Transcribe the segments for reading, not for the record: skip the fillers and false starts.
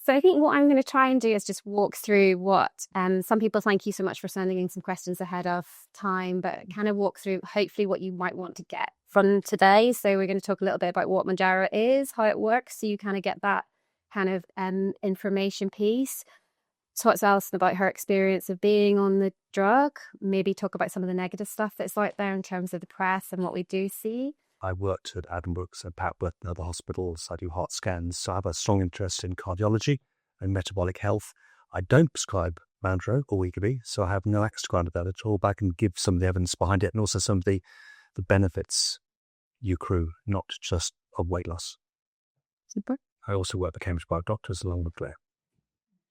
So I think what I'm going to try and do is just walk through what some people, thank you so much for sending in some questions ahead of time, but kind of walk through hopefully what you might want to get from today. So we're going to talk a little bit about what Mounjaro is, how it works, so you kind of get that kind of information piece. Talk to Alison about her experience of being on the drug, maybe talk about some of the negative stuff that's out there in terms of the press and what we do see. I worked at Addenbrooke's and Papworth and other hospitals. I do heart scans, so I have a strong interest in cardiology and metabolic health. I don't prescribe Mounjaro or Wegovy, so I have no access to that at all, but I can give some of the evidence behind it and also some of the benefits you accrue, not just of weight loss. Super. I also work for Cambridge Park Doctors along with Claire.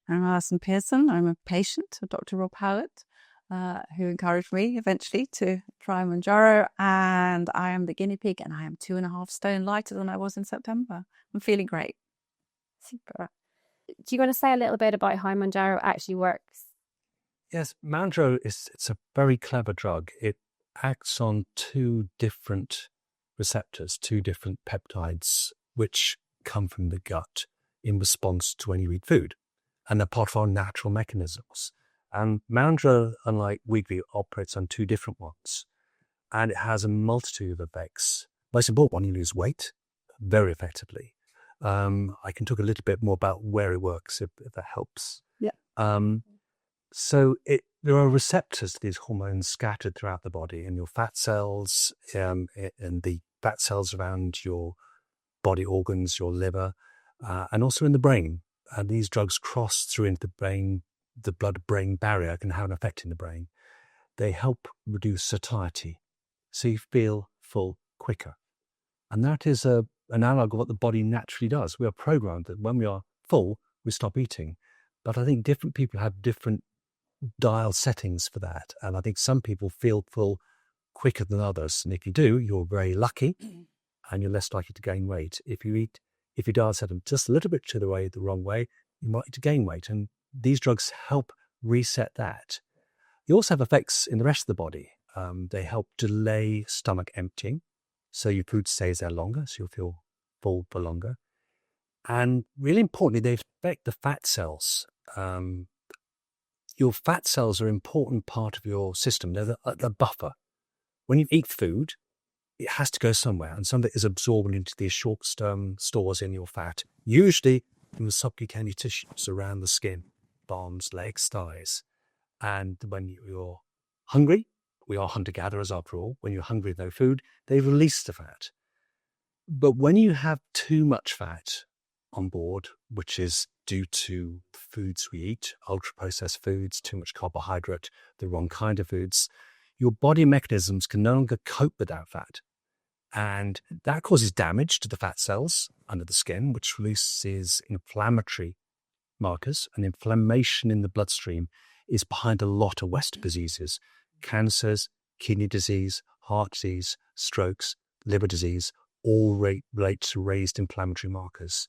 I'm Allison Pearson. I'm a patient of Dr. Rob Howlett, who encouraged me eventually to try Mounjaro, and I am the guinea pig, and I am 2.5 stone lighter than I was in September. I'm feeling great. Super. Do you want to say a little bit about how Mounjaro actually works? Yes, Mounjaro it's a very clever drug. It acts on 2 different receptors, 2 different peptides, which come from the gut in response to when you eat food, and they're part of our natural mechanisms. And Mounjaro, unlike Wegovy, operates on 2 different ones, and it has a multitude of effects. Most important one, you lose weight very effectively. I can talk a little bit more about where it works if that helps. Yeah. So there are receptors to these hormones scattered throughout the body, in your fat cells, and the fat cells around your body organs, your liver, and also in the brain. And these drugs cross through into the brain. The blood-brain barrier can have an effect in the brain. They help reduce satiety, so you feel full quicker. And that is an analog of what the body naturally does. We are programmed that when we are full, we stop eating. But I think different people have different dial settings for that. And I think some people feel full quicker than others. And if you do, you're very lucky and you're less likely to gain weight. If you dial set them just a little bit to the wrong way, you might need to gain weight. And these drugs help reset that. You also have effects in the rest of the body. They help delay stomach emptying, so your food stays there longer, so you'll feel full for longer. And really importantly, they affect the fat cells. Your fat cells are an important part of your system. They're the buffer. When you eat food, it has to go somewhere, and some of it is absorbed into these short-term stores in your fat, usually in the subcutaneous tissues around the skin, arms, legs, thighs. And when you're hungry, we are hunter-gatherers after all, when you're hungry with no food, they release the fat. But when you have too much fat on board, which is due to foods we eat, ultra-processed foods, too much carbohydrate, the wrong kind of foods, your body mechanisms can no longer cope with that fat. And that causes damage to the fat cells under the skin, which releases inflammatory markers. And inflammation in the bloodstream is behind a lot of Western diseases: cancers, kidney disease, heart disease, strokes, liver disease, all relate to raised inflammatory markers.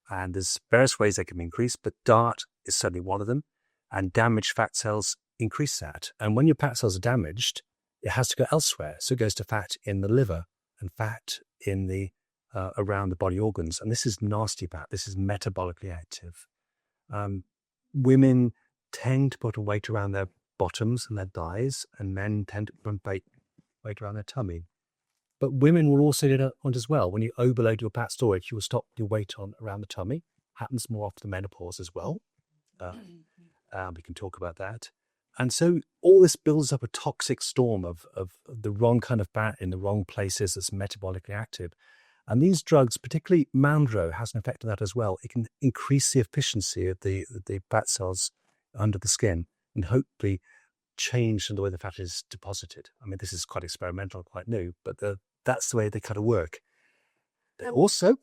And there's various ways they can be increased, but DART is certainly one of them. And damaged fat cells increase that. And when your fat cells are damaged, it has to go elsewhere. So it goes to fat in the liver and fat in the around the body organs. And this is nasty fat. This is metabolically active. Women tend to put on weight around their bottoms and their thighs, and men tend to put on weight around their tummy. But women will also do that as well. When you overload your fat storage, you will stop your weight on around the tummy. Happens more after menopause as well. We can talk about that. And so all this builds up a toxic storm of the wrong kind of fat in the wrong places that's metabolically active. And these drugs, particularly Mounjaro, has an effect on that as well. It can increase the efficiency of the fat cells under the skin and hopefully change the way the fat is deposited. I mean, this is quite experimental, quite new, but that's the way they kind of work. Also,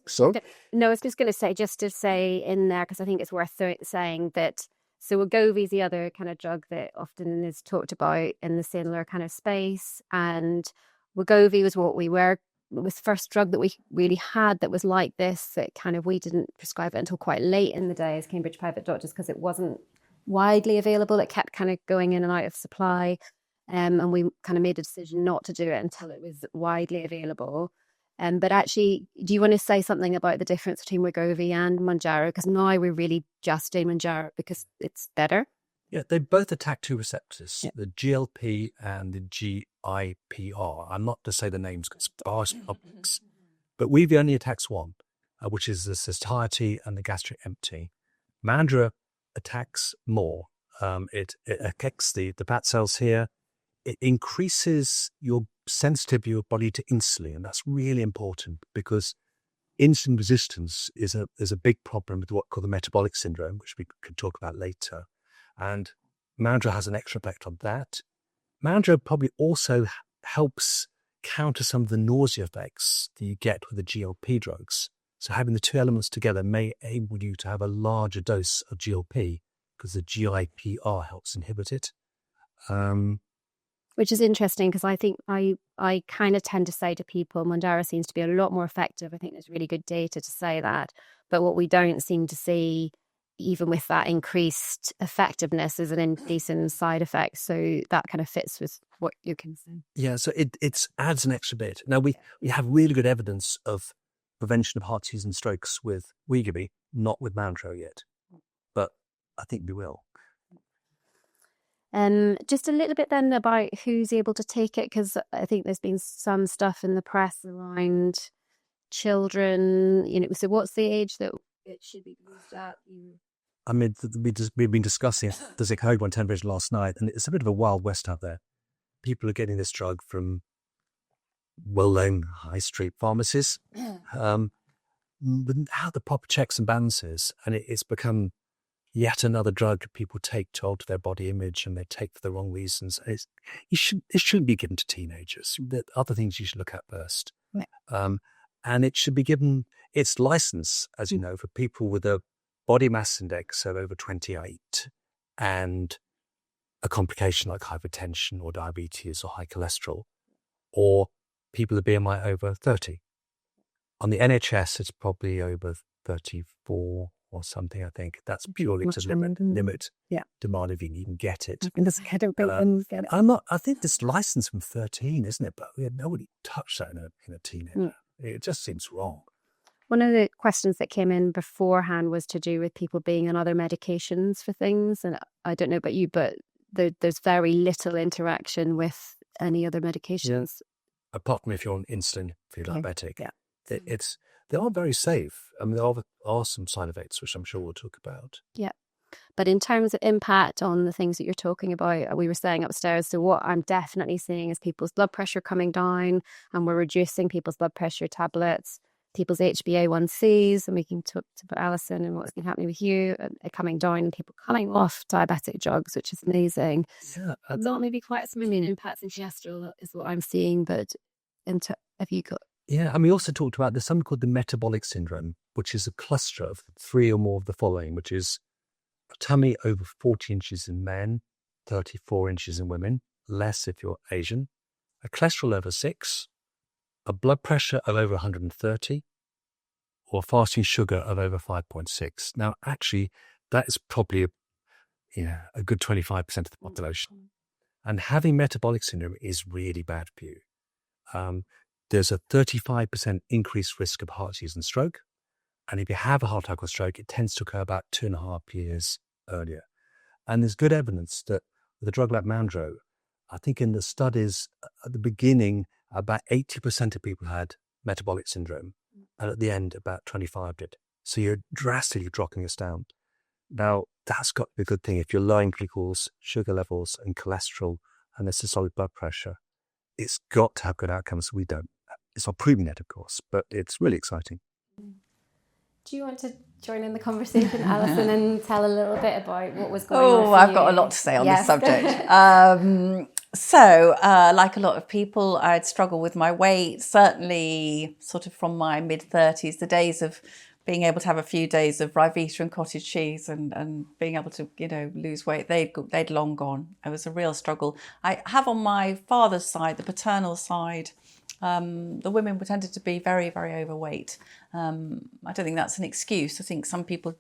No, I was just going to say in there, because I think it's worth saying that. So Wegovy is the other kind of drug that often is talked about in the similar kind of space. And Wegovy was was the first drug that we really had that was like this, that kind of we didn't prescribe it until quite late in the day as Cambridge Private Doctors, because it wasn't widely available. It kept kind of going in and out of supply. And we kind of made a decision not to do it until it was widely available. But actually, do you want to say something about the difference between Wegovy and Mounjaro? Because now we're really just doing Mounjaro because it's better. Yeah, they both attack two receptors, Yeah. the GLP and the GIPR. I'm not to say the names because it's vast topics, but Wegovy only attacks one, which is the satiety and the gastric empty. Mounjaro attacks more. It affects the fat cells here. It increases your sensitivity of your body to insulin, and that's really important because insulin resistance is a big problem with what's called the metabolic syndrome, which we could talk about later. And Mounjaro has an extra effect on that. Mounjaro probably also helps counter some of the nausea effects that you get with the GLP drugs. So having the two elements together may enable you to have a larger dose of GLP because the GIPR helps inhibit it. Which is interesting because I think I kind of tend to say to people, Mounjaro seems to be a lot more effective. I think there's really good data to say that. But what we don't seem to see, even with that increased effectiveness, is an increase in side effects. So that kind of fits with what you can say. Yeah, so it adds an extra bit. Now, we have really good evidence of prevention of heart disease and strokes with Wegovy, not with Mounjaro yet. But I think we will. Just a little bit then about who's able to take it, because I think there's been some stuff in the press around children. So what's the age that it should be used at? I mean, we've been discussing the Code 110 version last night, and it's a bit of a wild west out there. People are getting this drug from well-known high street pharmacies without the proper checks and balances, and it's become yet another drug people take to alter their body image, and they take for the wrong reasons. It shouldn't be given to teenagers. There are other things you should look at first. Yeah. And it should be given its license, as you know, for people with a body mass index of over 28 and a complication like hypertension or diabetes or high cholesterol, or people with BMI over 30. On the NHS, it's probably over 34 or something, I think. That's purely to limit demand if you can get it. I think this license from 13, isn't it? But nobody touched that in a teenager. It just seems wrong. One of the questions that came in beforehand was to do with people being on other medications for things. And I don't know about you, but there's very little interaction with any other medications. Yeah. Apart from if you're on insulin, if you're diabetic. Yeah. They are very safe. I mean, there are some side effects, which I'm sure we'll talk about. Yeah. But in terms of impact on the things that you're talking about, we were saying upstairs, so what I'm definitely seeing is people's blood pressure coming down, and we're reducing people's blood pressure tablets, people's HbA1cs, and we can talk about Allison and what's been happening with you, coming down, and people coming off diabetic drugs, which is amazing. Yeah. Not maybe quite as many impacts in cholesterol is what I'm seeing, but have you got... Yeah, and we also talked about there's something called the metabolic syndrome, which is a cluster of 3 or more of the following, which is a tummy over 40 inches in men, 34 inches in women, less if you're Asian, a cholesterol over 6, a blood pressure of over 130, or a fasting sugar of over 5.6. Now, actually, that is probably a good 25% of the population. And having metabolic syndrome is really bad for you. There's a 35% increased risk of heart disease and stroke. And if you have a heart attack or stroke, it tends to occur about 2.5 years earlier. And there's good evidence that with a drug like Mounjaro, I think in the studies at the beginning, about 80% of people had metabolic syndrome. And at the end, about 25 did. So you're drastically dropping us down. Now, that's got to be a good thing. If you're lowering people's sugar levels and cholesterol and their systolic blood pressure, it's got to have good outcomes. We don't. It's not proving it, of course, but it's really exciting. Do you want to join in the conversation, Alison, and tell a little bit about what was going on? I've got a lot to say on this subject. Like a lot of people, I'd struggle with my weight, certainly sort of from my mid-30s, the days of being able to have a few days of Ryvita and cottage cheese and being able to, lose weight, they'd long gone. It was a real struggle. I have on my father's side, the paternal side, the women tended to be very, very overweight. I don't think that's an excuse. I think some people,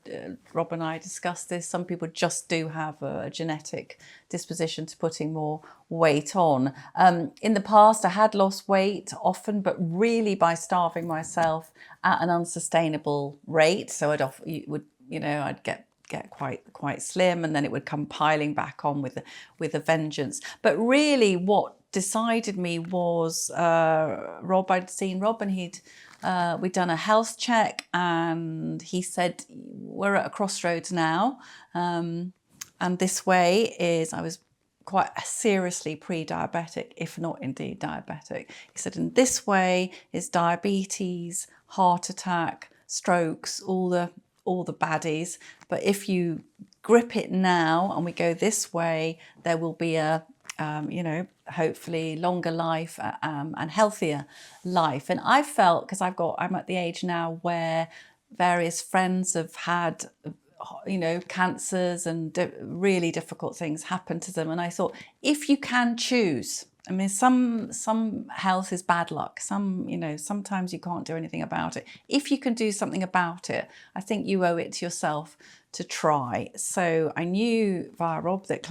Rob and I discussed this, some people just do have a genetic disposition to putting more weight on. In the past, I had lost weight often, but really by starving myself at an unsustainable rate. So I'd get quite slim, and then it would come piling back on with a vengeance. But really what decided me was Rob. I'd seen Rob, and we'd done a health check, and he said, we're at a crossroads now, and this way is, I was quite seriously pre-diabetic, if not indeed diabetic. He said, and this way is diabetes, heart attack, strokes, all the baddies. But if you grip it now and we go this way, there will be a hopefully longer life and healthier life. And I felt, because I'm at the age now where various friends have had cancers and really difficult things happen to them. And I thought, if you can choose, I mean, some health is bad luck. Sometimes you can't do anything about it. If you can do something about it, I think you owe it to yourself to try. So I knew via Rob that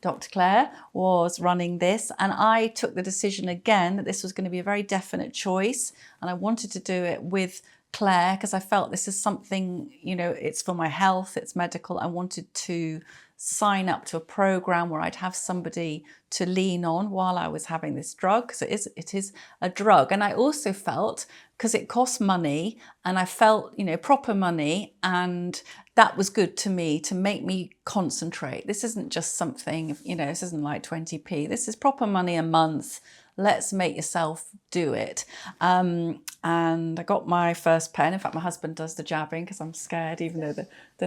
Dr. Claire was running this, and I took the decision again that this was going to be a very definite choice, and I wanted to do it with Claire because I felt this is something, it's for my health, it's medical. I wanted to sign up to a program where I'd have somebody to lean on while I was having this drug. So it is a drug. And I also felt, because it costs money, and I felt, proper money, and that was good to me to make me concentrate. This isn't just something, this isn't like 20p. This is proper money a month. Let's make yourself do it. And I got my first pen. In fact, my husband does the jabbing because I'm scared, even though the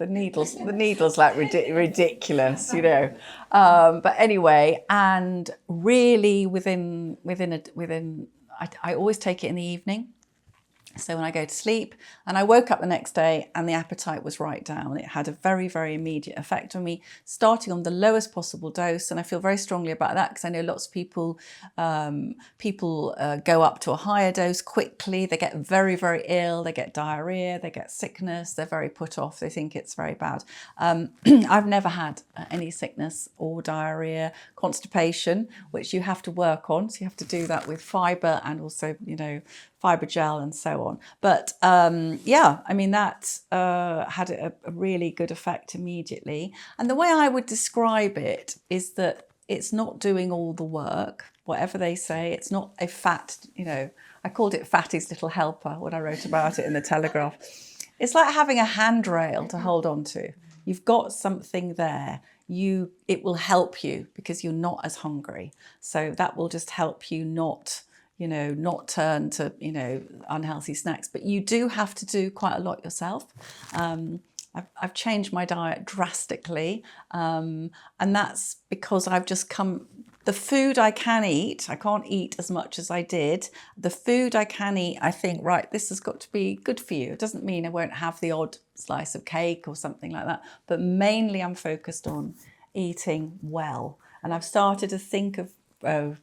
needles like ridiculous, But anyway, and really I always take it in the evening. So when I go to sleep, and I woke up the next day and the appetite was right down. It had a very, very immediate effect on me, starting on the lowest possible dose. And I feel very strongly about that because I know lots of people go up to a higher dose quickly. They get very, very ill. They get diarrhea. They get sickness. They're very put off. They think it's very bad. I've never had any sickness or diarrhea, constipation, which you have to work on. So you have to do that with fibre and also, fibre gel and so on. But that had a really good effect immediately. And the way I would describe it is that it's not doing all the work, whatever they say. It's not a fat, I called it Fatty's Little Helper when I wrote about it in the Telegraph. It's like having a handrail to hold on to. You've got something there. It will help you because you're not as hungry. So that will just help you not turn to, unhealthy snacks. But you do have to do quite a lot yourself. I've changed my diet drastically. And that's because I've just the food I can eat, I can't eat as much as I did. The food I can eat, I think, right, this has got to be good for you. It doesn't mean I won't have the odd slice of cake or something like that. But mainly I'm focused on eating well. And I've started to think of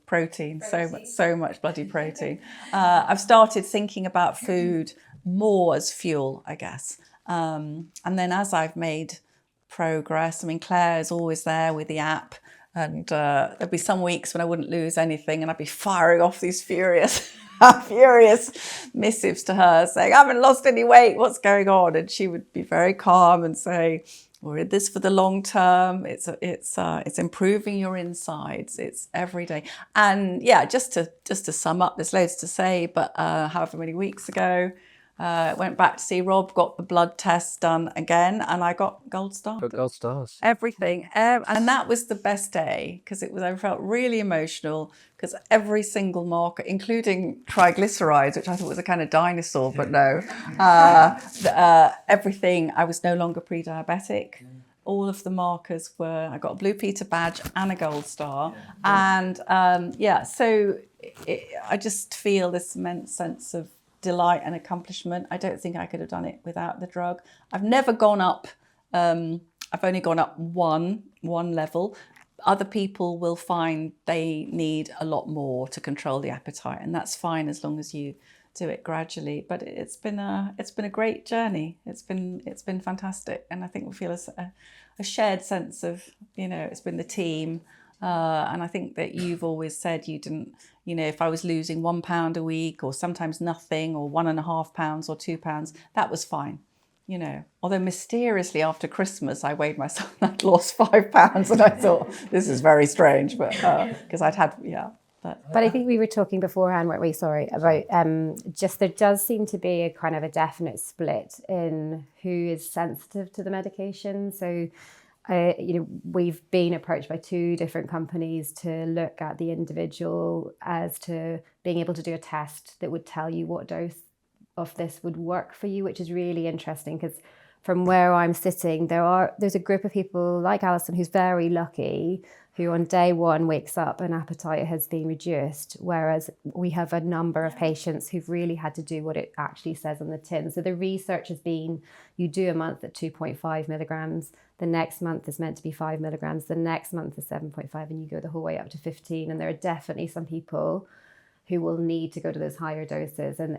protein, so much bloody protein. I've started thinking about food more as fuel, I guess. And then as I've made progress, Claire is always there with the app, and there'd be some weeks when I wouldn't lose anything and I'd be firing off these furious missives to her saying, I haven't lost any weight, what's going on? And she would be very calm and say, we're in this for the long term. It's improving your insides. It's every day. And yeah, just to sum up, there's loads to say, but however many weeks ago, went back to see Rob, got the blood tests done again, and I got gold stars. Got gold stars. Everything. And that was the best day because I felt really emotional because every single marker, including triglycerides, which I thought was a kind of dinosaur, but no, everything, I was no longer pre-diabetic. All of the markers I got a Blue Peter badge and a gold star. And so I just feel this immense sense of delight and accomplishment. I don't think I could have done it without the drug. I've never gone up. I've only gone up one level. other people will find they need a lot more to control the appetite, and that's fine as long as you do it gradually. But it's been a great journey. It's been fantastic, and I think we feel a shared sense of, it's been the team. And I think that you've always said you didn't, if I was losing 1 pound a week or sometimes nothing, or 1.5 pounds or 2 pounds, that was fine. Although mysteriously after Christmas, I weighed myself and I'd lost 5 pounds, and I thought, this is very strange, but because I'd had, But I think we were talking beforehand, weren't we? Sorry, about just there does seem to be a kind of a definite split in who is sensitive to the medication. So, we've been approached by 2 different companies to look at the individual as to being able to do a test that would tell you what dose of this would work for you, which is really interesting, because from where I'm sitting, there's a group of people like Allison who's very lucky, who on day 1 wakes up and appetite has been reduced, whereas we have a number of patients who've really had to do what it actually says on the tin. So the research has been, you do a month at 2.5 milligrams, the next month is meant to be 5 milligrams, the next month is 7.5, and you go the whole way up to 15. And there are definitely some people who will need to go to those higher doses. And,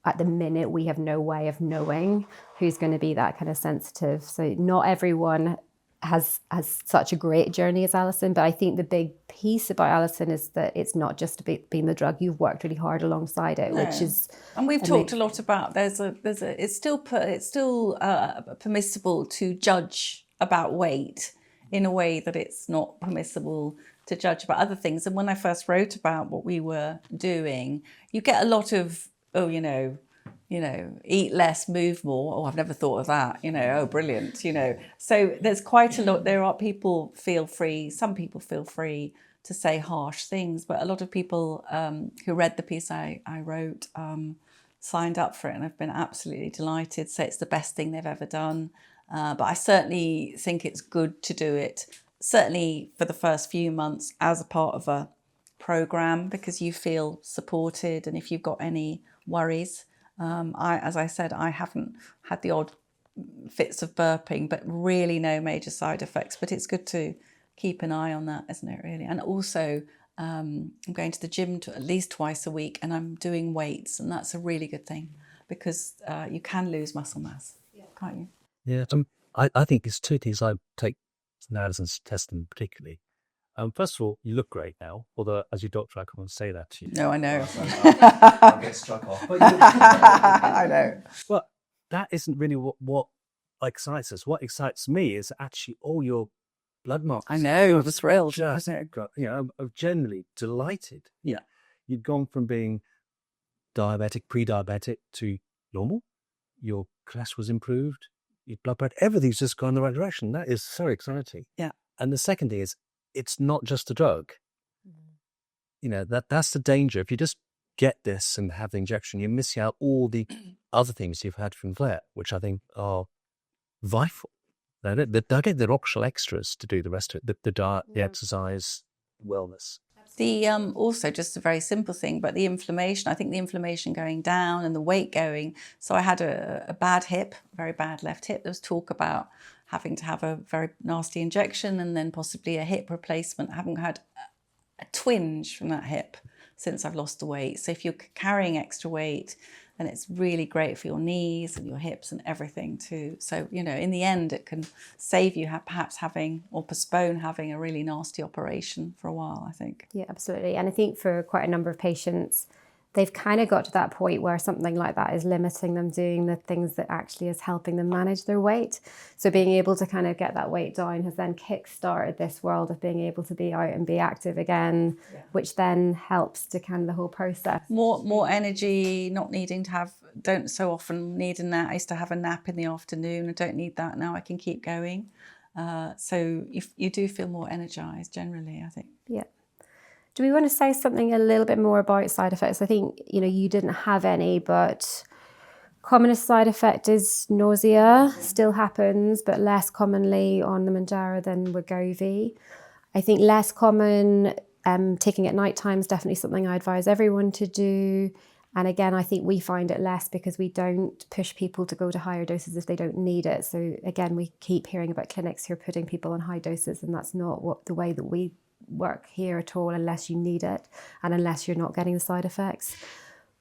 at the minute, we have no way of knowing who's going to be that kind of sensitive. So not everyone has such a great journey as Allison, but I think the big piece about Allison is that it's not just about being the drug. You've worked really hard alongside it, which is, and we've talked a lot about it's still permissible to judge about weight in a way that it's not permissible to judge about other things. And when I first wrote about what we were doing, you get a lot of, eat less, move more. Oh, I've never thought of that. Oh, brilliant. So there's quite a lot. Some people feel free to say harsh things, but a lot of people who read the piece I wrote signed up for it and have been absolutely delighted. Say it's the best thing they've ever done. But I certainly think it's good to do it, certainly for the first few months as a part of a program, because you feel supported. And if you've got any worries, as I said, I haven't had the odd fits of burping, but really no major side effects. But it's good to keep an eye on that, isn't it, really? And also, I'm going to the gym at least twice a week, and I'm doing weights, and that's a really good thing, because you can lose muscle mass, can't you? Yeah, I think it's 2 things I take from Allison's testing particularly. First of all, you look great now, although as your doctor, I can't say that to you. No, I know. I'll get struck off. But I know. But that isn't really what excites us. What excites me is actually all your blood marks. I know, I was thrilled. I'm generally delighted. Yeah. You'd gone from being diabetic, pre-diabetic to normal. Your cholesterol was improved. Your blood pressure, everything's just gone in the right direction. That is so exciting. Yeah. And the second thing is, it's not just a drug. That's the danger. If you just get this and have the injection, you're missing out all the other things you've had from Claire, which I think are vital. They'll get the optional extras to do the rest of it, the diet, the exercise, wellness. Also, just a very simple thing, but the inflammation, I think the inflammation going down and the weight going. So I had a bad hip, very bad left hip. There was talk about having to have a very nasty injection and then possibly a hip replacement. I haven't had a twinge from that hip since I've lost the weight. So if you're carrying extra weight, then it's really great for your knees and your hips and everything too. So, in the end, it can save you perhaps having or postpone having a really nasty operation for a while, I think. Yeah, absolutely. And I think for quite a number of patients, they've kind of got to that point where something like that is limiting them doing the things that actually is helping them manage their weight. So being able to kind of get that weight down has then kick-started this world of being able to be out and be active again, which then helps to kind of the whole process. More energy, not needing to don't so often need a nap. I used to have a nap in the afternoon. I don't need that now. I can keep going. So you do feel more energized generally, I think. Yeah. Do we want to say something a little bit more about side effects? I think, you didn't have any, but commonest side effect is nausea. Still happens, but less commonly on the Mounjaro than Wegovy. I think less common, taking at night time is definitely something I advise everyone to do. And again, I think we find it less because we don't push people to go to higher doses if they don't need it. So again, we keep hearing about clinics who are putting people on high doses, and that's not the way that we work here at all, unless you need it and unless you're not getting the side effects.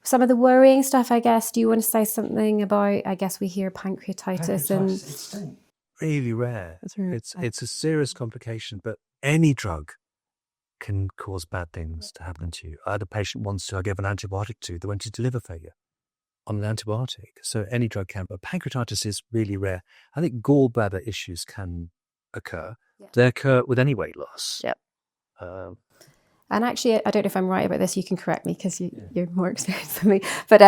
Some of the worrying stuff, I guess, do you want to say something about, I guess we hear pancreatitis and... Really rare. Really it's a serious complication, but any drug can cause bad things to happen to you. I had a patient once who I gave an antibiotic to that went into liver failure on an antibiotic. So any drug can, but pancreatitis is really rare. I think gallbladder issues can occur. Yeah. They occur with any weight loss. Yep. And actually, I don't know if I'm right about this, you can correct me because you're more experienced than me. But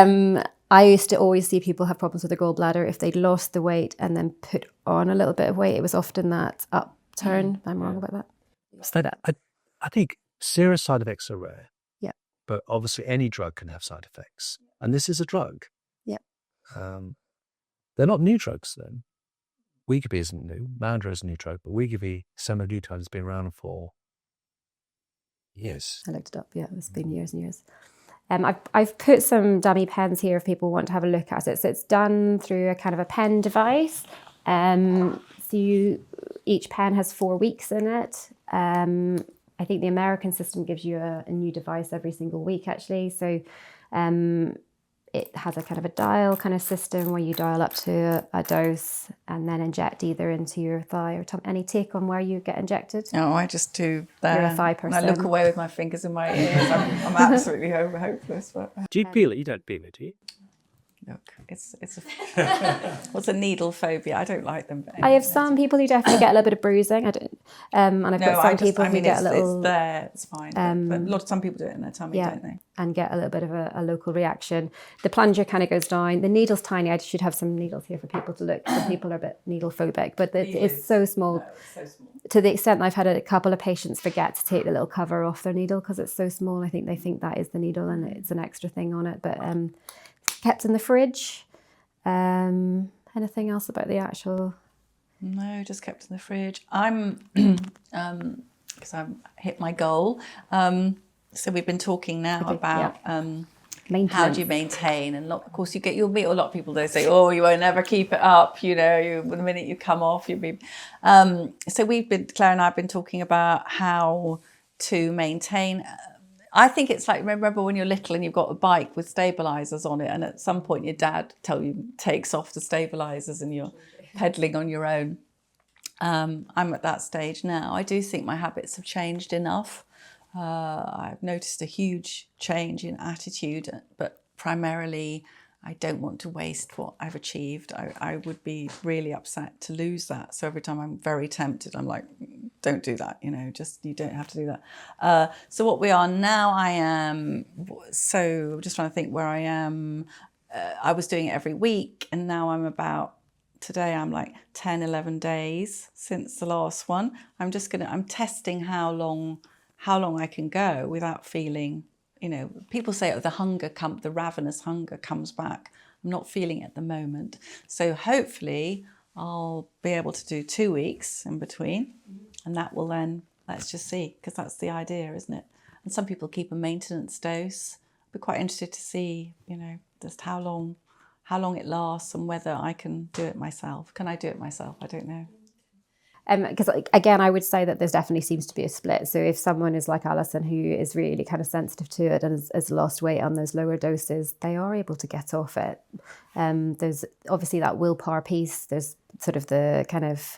I used to always see people have problems with their gallbladder if they'd lost the weight and then put on a little bit of weight. It was often that upturn. I'm wrong about that. So I think serious side effects are rare. Yeah. But obviously any drug can have side effects. And this is a drug. Yeah. They're not new drugs then. Wegovy isn't new. Mounjaro is a new drug, but Wegovy, semaglutide, has been around for years. I looked it up. Yeah, it's been years and years. I've put some dummy pens here if people want to have a look at it. So it's done through a kind of a pen device. Each pen has 4 weeks in it. I think the American system gives you a new device every single week, actually. So it has a kind of a dial kind of system where you dial up to a dose and then inject either into your thigh or any take on where you get injected. No, I just do that. You're a thigh person. And I look away with my fingers in my ears. I'm absolutely hopeless. But Do you peel it? You don't peel it, do you? look, it's what's a needle phobia? I don't like them. I have some people who definitely get a little bit of bruising. I don't, and I've got some people who get a little. It's there, it's fine. But some people do it in their tummy, don't they? And get a little bit of a local reaction. The plunger kind of goes down. The needle's tiny. I should have some needles here for people to look. Some people are a bit needle phobic, but it's so small. No, it's so small. To the extent that I've had a couple of patients forget to take the little cover off their needle because it's so small. I think they think that is the needle and it's an extra thing on it. But kept in the fridge. Anything else about the actual? No, just kept in the fridge. I'm because I've hit my goal. So we've been talking now about how do you maintain, and of course you'll meet a lot of people. They say, "Oh, you won't ever keep it up." You know, the minute you come off, you'll be. So Claire and I have been talking about how to maintain. I think it's like, remember when you're little and you've got a bike with stabilizers on it, and at some point your dad takes off the stabilizers and you're pedaling on your own. I'm at that stage now. I do think my habits have changed enough. I've noticed a huge change in attitude, but primarily I don't want to waste what I've achieved. I would be really upset to lose that. So every time I'm very tempted, I'm like, don't do that, you don't have to do that. So what we are now, so just trying to think where I am. I was doing it every week, and now today I'm like 10, 11 days since the last one. I'm testing how long I can go without feeling, people say the ravenous hunger comes back. I'm not feeling it at the moment. So hopefully I'll be able to do 2 weeks in between, and that will then, let's just see, because that's the idea, isn't it? And some people keep a maintenance dose. I'd be quite interested to see, just how long it lasts and whether I can do it myself. Can I do it myself? I don't know. Because again, I would say that there definitely seems to be a split. So if someone is like Allison, who is really kind of sensitive to it and has lost weight on those lower doses, they are able to get off it. There's obviously that willpower piece. There's sort of the kind of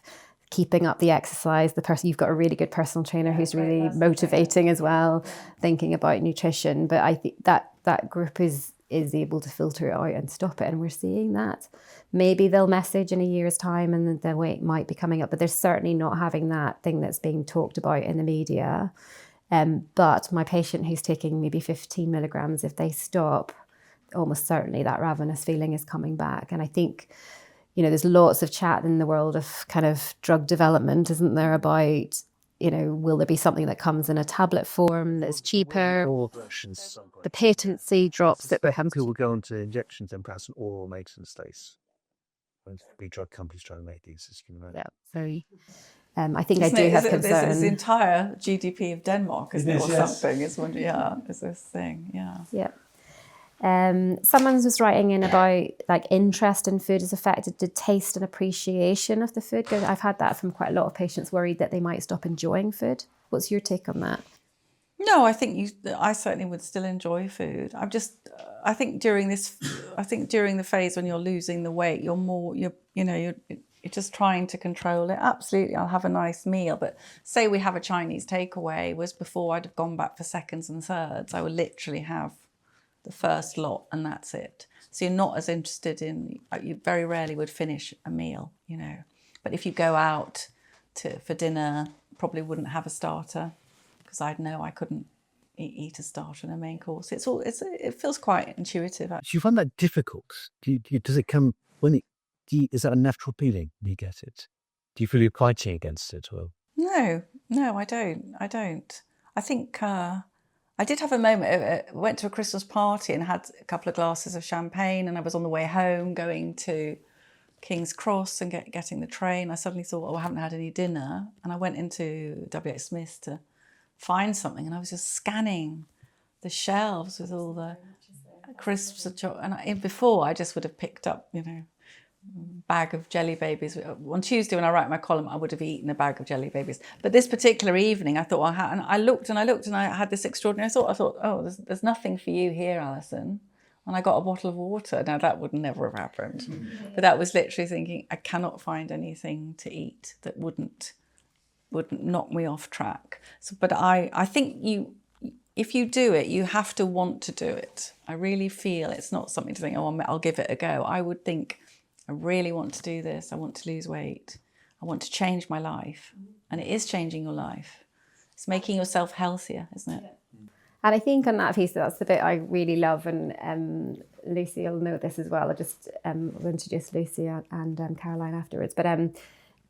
keeping up the exercise. You've got a really good personal trainer who's really motivating as well, thinking about nutrition. But I think that group is able to filter it out and stop it, and we're seeing that. Maybe they'll message in a year's time and the weight might be coming up, but they're certainly not having that thing that's being talked about in the media. But my patient who's taking maybe 15 milligrams, if they stop, almost certainly that ravenous feeling is coming back. And I think, there's lots of chat in the world of kind of drug development, isn't there, about will there be something that comes in a tablet form that's cheaper? The patency drops that some people will go into injections and perhaps an oral maintenance dose. When big drug companies trying to make these, as you can imagine. Yeah, very. I think I do have concern. It's the entire GDP of Denmark, isn't it, or something? It's this thing, yeah. Yeah. Someone was writing in about like interest in food is affected to taste and appreciation of the food. 'Cause I've had that from quite a lot of patients worried that they might stop enjoying food. What's your take on that? No, I certainly would still enjoy food. I think during the phase when you're losing the weight, you're just trying to control it. Absolutely, I'll have a nice meal, but say we have a Chinese takeaway, whereas before I'd have gone back for seconds and thirds. I would literally have the first lot and that's it. So you're not as interested you very rarely would finish a meal, But if you go out for dinner, probably wouldn't have a starter because I'd know I couldn't eat a starter and a main course. It feels quite intuitive. Do you find that difficult? Does it come is that a natural feeling when you get it? Do you feel you're fighting against it? Or? No, I don't. I think I did have a moment. I went to a Christmas party and had a couple of glasses of champagne, and I was on the way home going to King's Cross and getting the train. I suddenly thought, I haven't had any dinner, and I went into WH Smith's to find something, and I was just scanning the shelves with all the crisps and chocolate. And before, I just would have picked up, bag of Jelly Babies. On Tuesday when I write my column, I would have eaten a bag of Jelly Babies. But this particular evening, I thought, and I looked and I had this extraordinary thought. I thought, there's nothing for you here, Alison. And I got a bottle of water. Now, that would never have happened. But that was literally thinking, I cannot find anything to eat that wouldn't knock me off track. So, but I think if you do it, you have to want to do it. I really feel it's not something to think, I'll give it a go. I would think, I really want to do this. I want to lose weight. I want to change my life. And it is changing your life. It's making yourself healthier, isn't it? And I think on that piece, that's the bit I really love. And Lucy will know this as well. I'll just will introduce Lucy and Caroline afterwards. But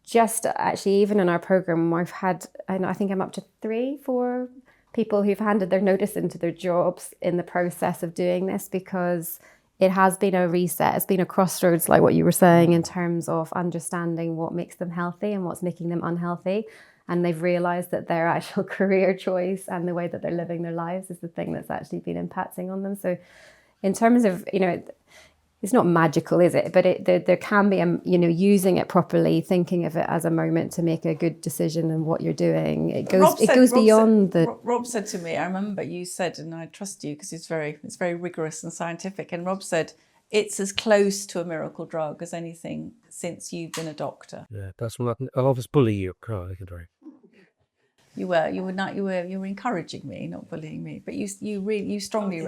just actually, even in our programme, I've had, I think I'm up to 3-4 people who've handed their notice into their jobs in the process of doing this, because it has been a reset. It's been a crossroads, like what you were saying, in terms of understanding what makes them healthy and what's making them unhealthy. And they've realised that their actual career choice and the way that they're living their lives is the thing that's actually been impacting on them. So in terms of, it's not magical, is it? But there can be, using it properly, thinking of it as a moment to make a good decision in what you're doing. It goes beyond the... Rob said to me, I remember you said, and I trust you because it's very rigorous and scientific. And Rob said, it's as close to a miracle drug as anything since you've been a doctor. Yeah, that's what I was bullying you. You were encouraging me, not bullying me. But you strongly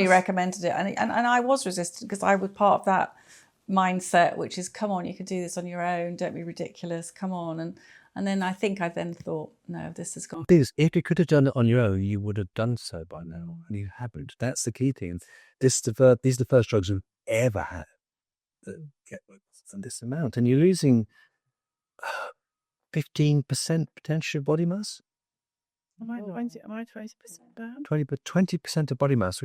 recommended it, and I was resistant because I was part of that mindset, which is, come on, you can do this on your own. Don't be ridiculous. Come on, and then I thought, no, this has gone. If you could have done it on your own, you would have done so by now, and you haven't. That's the key thing. These are the first drugs we've ever had this amount, and you're losing 15% potential body mass. Am I 20% down? 20% of body mass,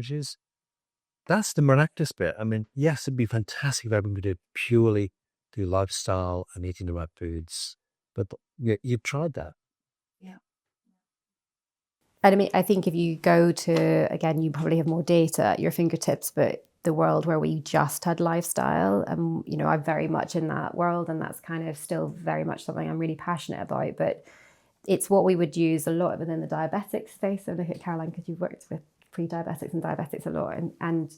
that's the miraculous bit. I mean, yes, it'd be fantastic if everyone could do purely through lifestyle and eating the right foods, but you've tried that. Yeah. And I think if you go to, again, you probably have more data at your fingertips, but the world where we just had lifestyle, I'm very much in that world, and that's kind of still very much something I'm really passionate about. But it's what we would use a lot within the diabetic space. So look at Caroline, because you've worked with pre-diabetics and diabetics a lot, and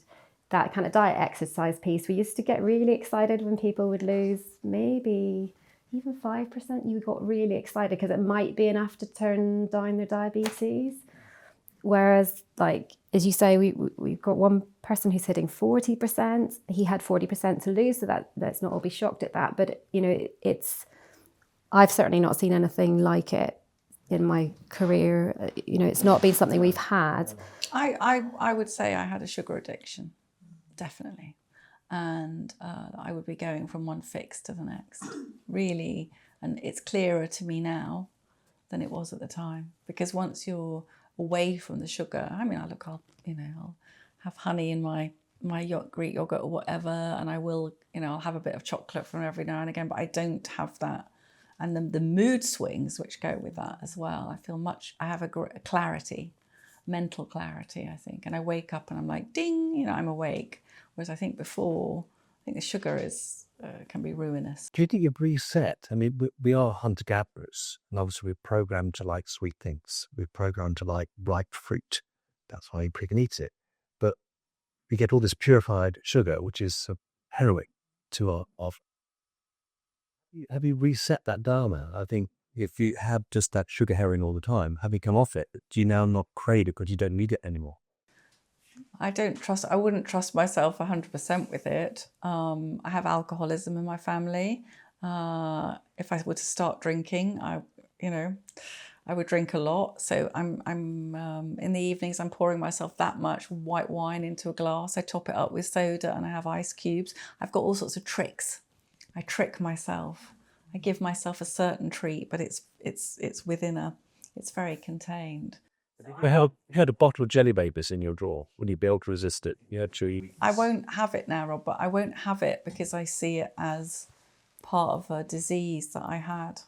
that kind of diet exercise piece. We used to get really excited when people would lose maybe even 5%. You got really excited because it might be enough to turn down their diabetes. Whereas, like, as you say, we've got one person who's hitting 40%. He had 40% to lose, so let's not all be shocked at that. But, I've certainly not seen anything like it in my career. It's not been something we've had. I would say I had a sugar addiction, definitely. And I would be going from one fix to the next, really. And it's clearer to me now than it was at the time. Because once you're away from the sugar, I'll have honey in my Greek yogurt or whatever, and I will, I'll have a bit of chocolate from every now and again, but I don't have that. And the mood swings which go with that as well. I feel I have a clarity mental clarity, I think. And I wake up and I'm like, ding, you know, I'm awake. Whereas I think before, I think the sugar is can be ruinous. Do you think you've reset? I mean, we are hunter-gatherers, and obviously we're programmed to like sweet things. We're programmed to like ripe fruit. That's why we can eat it. But we get all this purified sugar, which is harrowing to our. Have you reset that dharma? I think if you have just that sugar heroin all the time, having come off it, do you now not crave it because you don't need it anymore? I wouldn't trust myself 100% with it. I have alcoholism in my family. If I were to start drinking, I would drink a lot. So I'm in the evenings, I'm pouring myself that much white wine into a glass. I top it up with soda and I have ice cubes. I've got all sorts of tricks. I trick myself. I give myself a certain treat, but it's very contained. You had a bottle of jelly babies in your drawer. Would you be able to resist it? You had to eat. I won't have it now, Rob, but I won't have it because I see it as part of a disease that I had.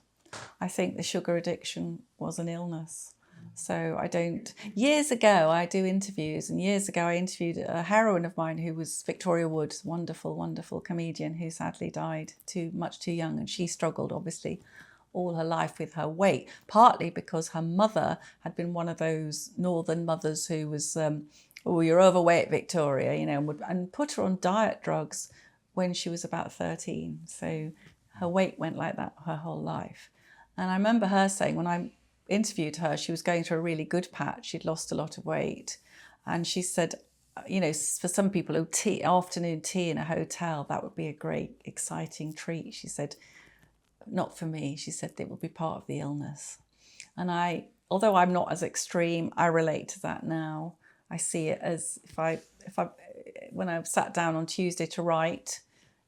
I think the sugar addiction was an illness. So I don't... Years ago, I do interviews, and years ago I interviewed a heroine of mine who was Victoria Wood, wonderful, wonderful comedian who sadly died much too young, and she struggled, obviously, all her life with her weight, partly because her mother had been one of those northern mothers who was, oh, you're overweight, Victoria, you know, and put her on diet drugs when she was about 13. So her weight went like that her whole life. And I remember her saying when I interviewed her, she was going through a really good patch. She'd lost a lot of weight. And she said, you know, for some people, afternoon tea in a hotel, that would be a great, exciting treat. She said, not for me. She said it would be part of the illness. And although I'm not as extreme, I relate to that now. I see it as when I sat down on Tuesday to write,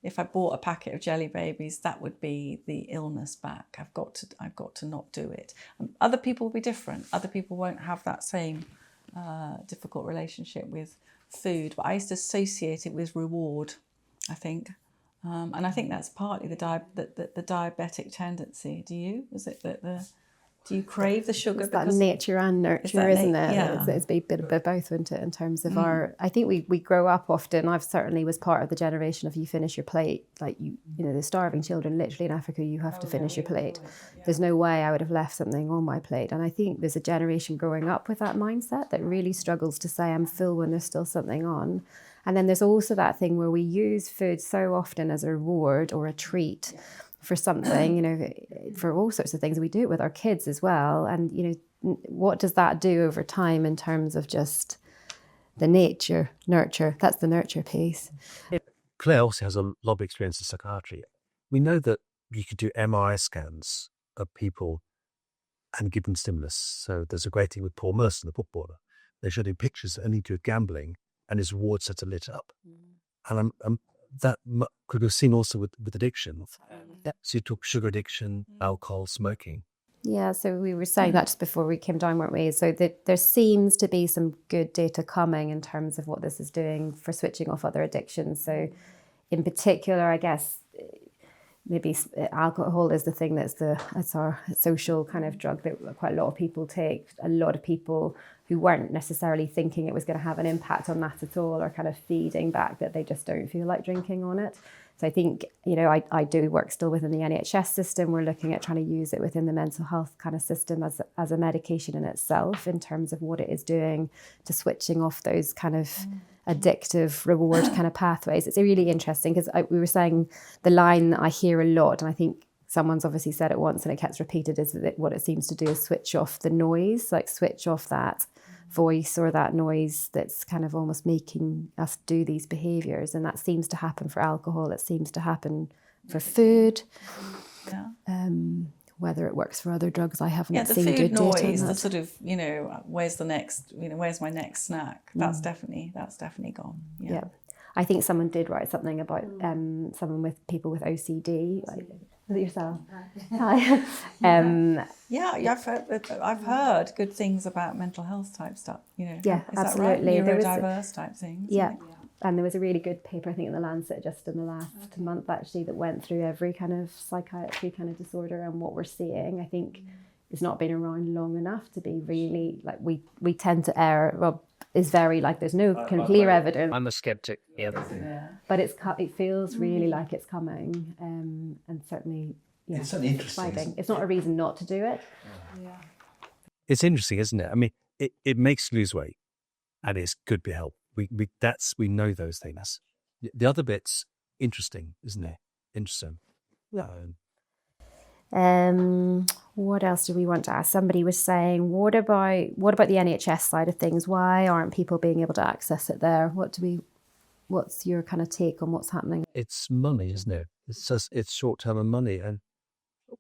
if I bought a packet of jelly babies, that would be the illness back. I've got to not do it. Other people will be different. Other people won't have that same difficult relationship with food. But I used to associate it with reward, I think. And I think that's partly the diabetic tendency. Do you? Is it that do you crave the sugar? It's that nature and nurture, isn't it? Yeah. It's a bit of both, isn't it, in terms of our... I think we grow up often. I've certainly was part of the generation of you finish your plate. Like, you know, the starving children, literally in Africa, you have to finish your plate. There's no way I would have left something on my plate. And I think there's a generation growing up with that mindset that really struggles to say I'm full when there's still something on. And then there's also that thing where we use food so often as a reward or a treat for something, you know, for all sorts of things. We do it with our kids as well. And, you know, what does that do over time in terms of just the nurture? That's the nurture piece. Claire also has a lot of experience in psychiatry. We know that you could do MRI scans of people and give them stimulus. So there's a great thing with Paul Merson, the footballer. They showed him pictures only to gambling and his reward sets are lit up. And that could be seen also with addiction. So you talk sugar addiction, alcohol, smoking. Yeah, so we were saying that just before we came down, weren't we? So there seems to be some good data coming in terms of what this is doing for switching off other addictions. So in particular, I guess, maybe alcohol is the thing it's our social kind of drug that quite a lot of people take. A lot of people who weren't necessarily thinking it was going to have an impact on that at all are kind of feeding back that they just don't feel like drinking on it. So I think, you know, I do work still within the NHS system. We're looking at trying to use it within the mental health kind of system as a medication in itself in terms of what it is doing to switching off those kind of addictive reward kind of pathways. It's really interesting because we were saying the line that I hear a lot, and I think someone's obviously said it once and it gets repeated, is that what it seems to do is switch off the noise, like switch off that voice or that noise that's kind of almost making us do these behaviours. And that seems to happen for alcohol, it seems to happen for food. Whether it works for other drugs, I haven't seen good data. Yeah, the food noise, the sort of, you know, where's my next snack? That's definitely gone. Yeah. I think someone did write something about someone with people with OCD. Was it yourself? Hi. I've heard good things about mental health type stuff. You know, yeah, is absolutely. That right? Neurodiverse type things. Yeah. And there was a really good paper, I think, in The Lancet just in the last month, actually, that went through every kind of psychiatry kind of disorder and what we're seeing. I think it's not been around long enough to be really, like, we tend to err, well, is very, like, there's no kind of clear evidence. I'm a skeptic. Yeah. But it feels really like it's coming, and certainly, yeah, It's certainly interesting. exciting. It's not a reason not to do it. Yeah. It's interesting, isn't it? I mean, it makes you lose weight, and it's good for health. We know those things. The other bit's interesting, isn't it? Interesting. What else do we want to ask? Somebody was saying, what about the NHS side of things? Why aren't people being able to access it there? What's your kind of take on what's happening? It's money, isn't it? It's short-term money, and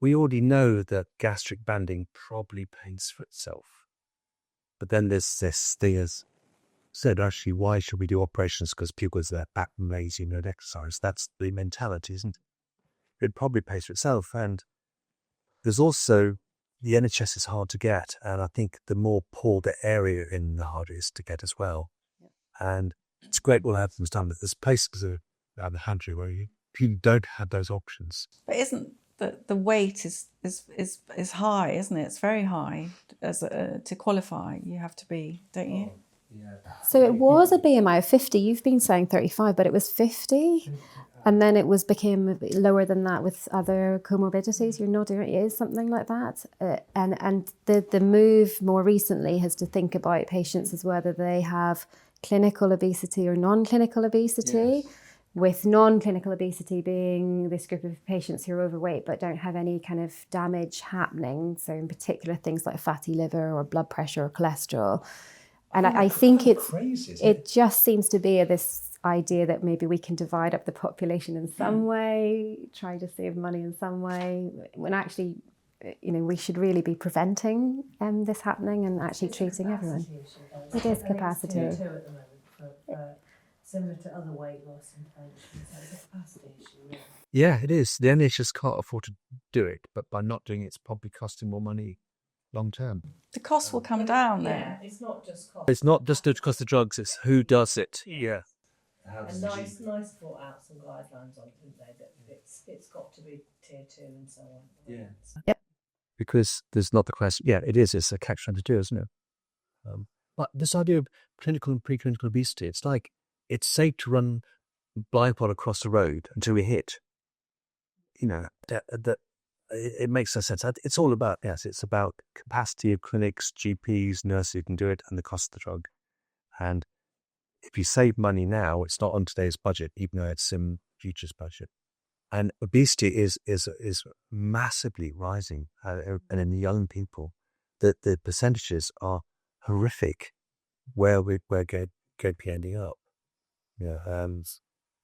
we already know that gastric banding probably pays for itself. But then there's this thing as said, actually, why should we do operations? Because people's their back and lazy and don't exercise. That's the mentality, isn't it? It probably pays for itself. And there's also, the NHS is hard to get. And I think the more poor the area in, the harder it is to get as well. Yep. And it's great we'll have things done, but there's places around the country where you don't have those options. But isn't the weight is high, isn't it? It's very high. To qualify, you have to be, don't you? Yeah. So it was a BMI of 50. You've been saying 35, but it was 50. And then it became a bit lower than that with other comorbidities. You're nodding, it is something like that. And the move more recently has to think about patients as whether they have clinical obesity or non-clinical obesity. Yes. With non-clinical obesity being this group of patients who are overweight but don't have any kind of damage happening. So in particular, things like fatty liver or blood pressure or cholesterol. And I think it just seems to be this idea that maybe we can divide up the population in some way, try to save money in some way, when actually, we should really be preventing this happening and actually treating everyone. It is capacity. It's tier 2 at the moment for similar to other weight loss interventions. So it's a capacity issue. Yeah, it is. The NHS can't afford to do it, but by not doing it, it's probably costing more money long term. The cost will come down then. Yeah, it's not just cost. It's not just the cost of drugs, it's who does it. Yeah. And nice thought out some guidelines on, didn't they, that it's got to be tier 2 and so on. Yeah. Yep. Because there's not the question. Yeah, it is. It's a catch-22, isn't it? But this idea of clinical and preclinical obesity, it's like it's safe to run blindfold across the road until we hit. It makes no sense. It's all about, it's about capacity of clinics, GPs, nurses who can do it, and the cost of the drug. And if you save money now, it's not on today's budget, even though it's in future's budget. And obesity is massively rising, and in the young people, the percentages are horrific. Where we're going to be ending up,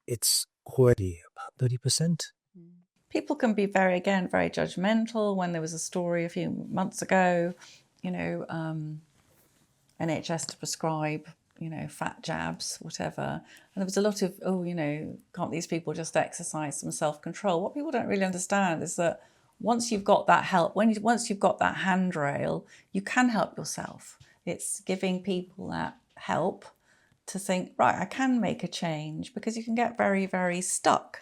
it's already about 30%. People can be very judgmental. When there was a story a few months ago, NHS to prescribe, fat jabs, whatever. And there was a lot of, can't these people just exercise some self-control? What people don't really understand is that once you've got that help, once you've got that handrail, you can help yourself. It's giving people that help to think, right, I can make a change, because you can get very, very stuck.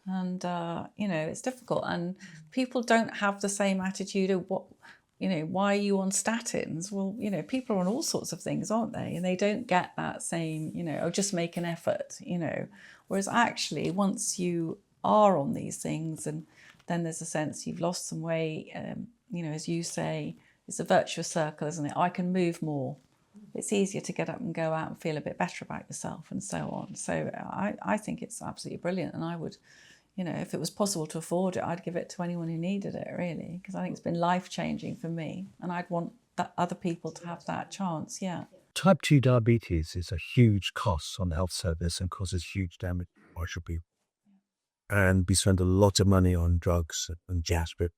And, it's difficult. And people don't have the same attitude of why are you on statins? Well, people are on all sorts of things, aren't they? And they don't get that same, just make an effort, Whereas actually, once you are on these things, and then there's a sense you've lost some weight, as you say, it's a virtuous circle, isn't it? I can move more. It's easier to get up and go out and feel a bit better about yourself and so on. So I think it's absolutely brilliant. And I would, if it was possible to afford it, I'd give it to anyone who needed it, really, because I think it's been life-changing for me. And I'd want that other people to have that chance, yeah. Type 2 diabetes is a huge cost on the health service and causes huge damage to our people. And we spend a lot of money on drugs and jabs with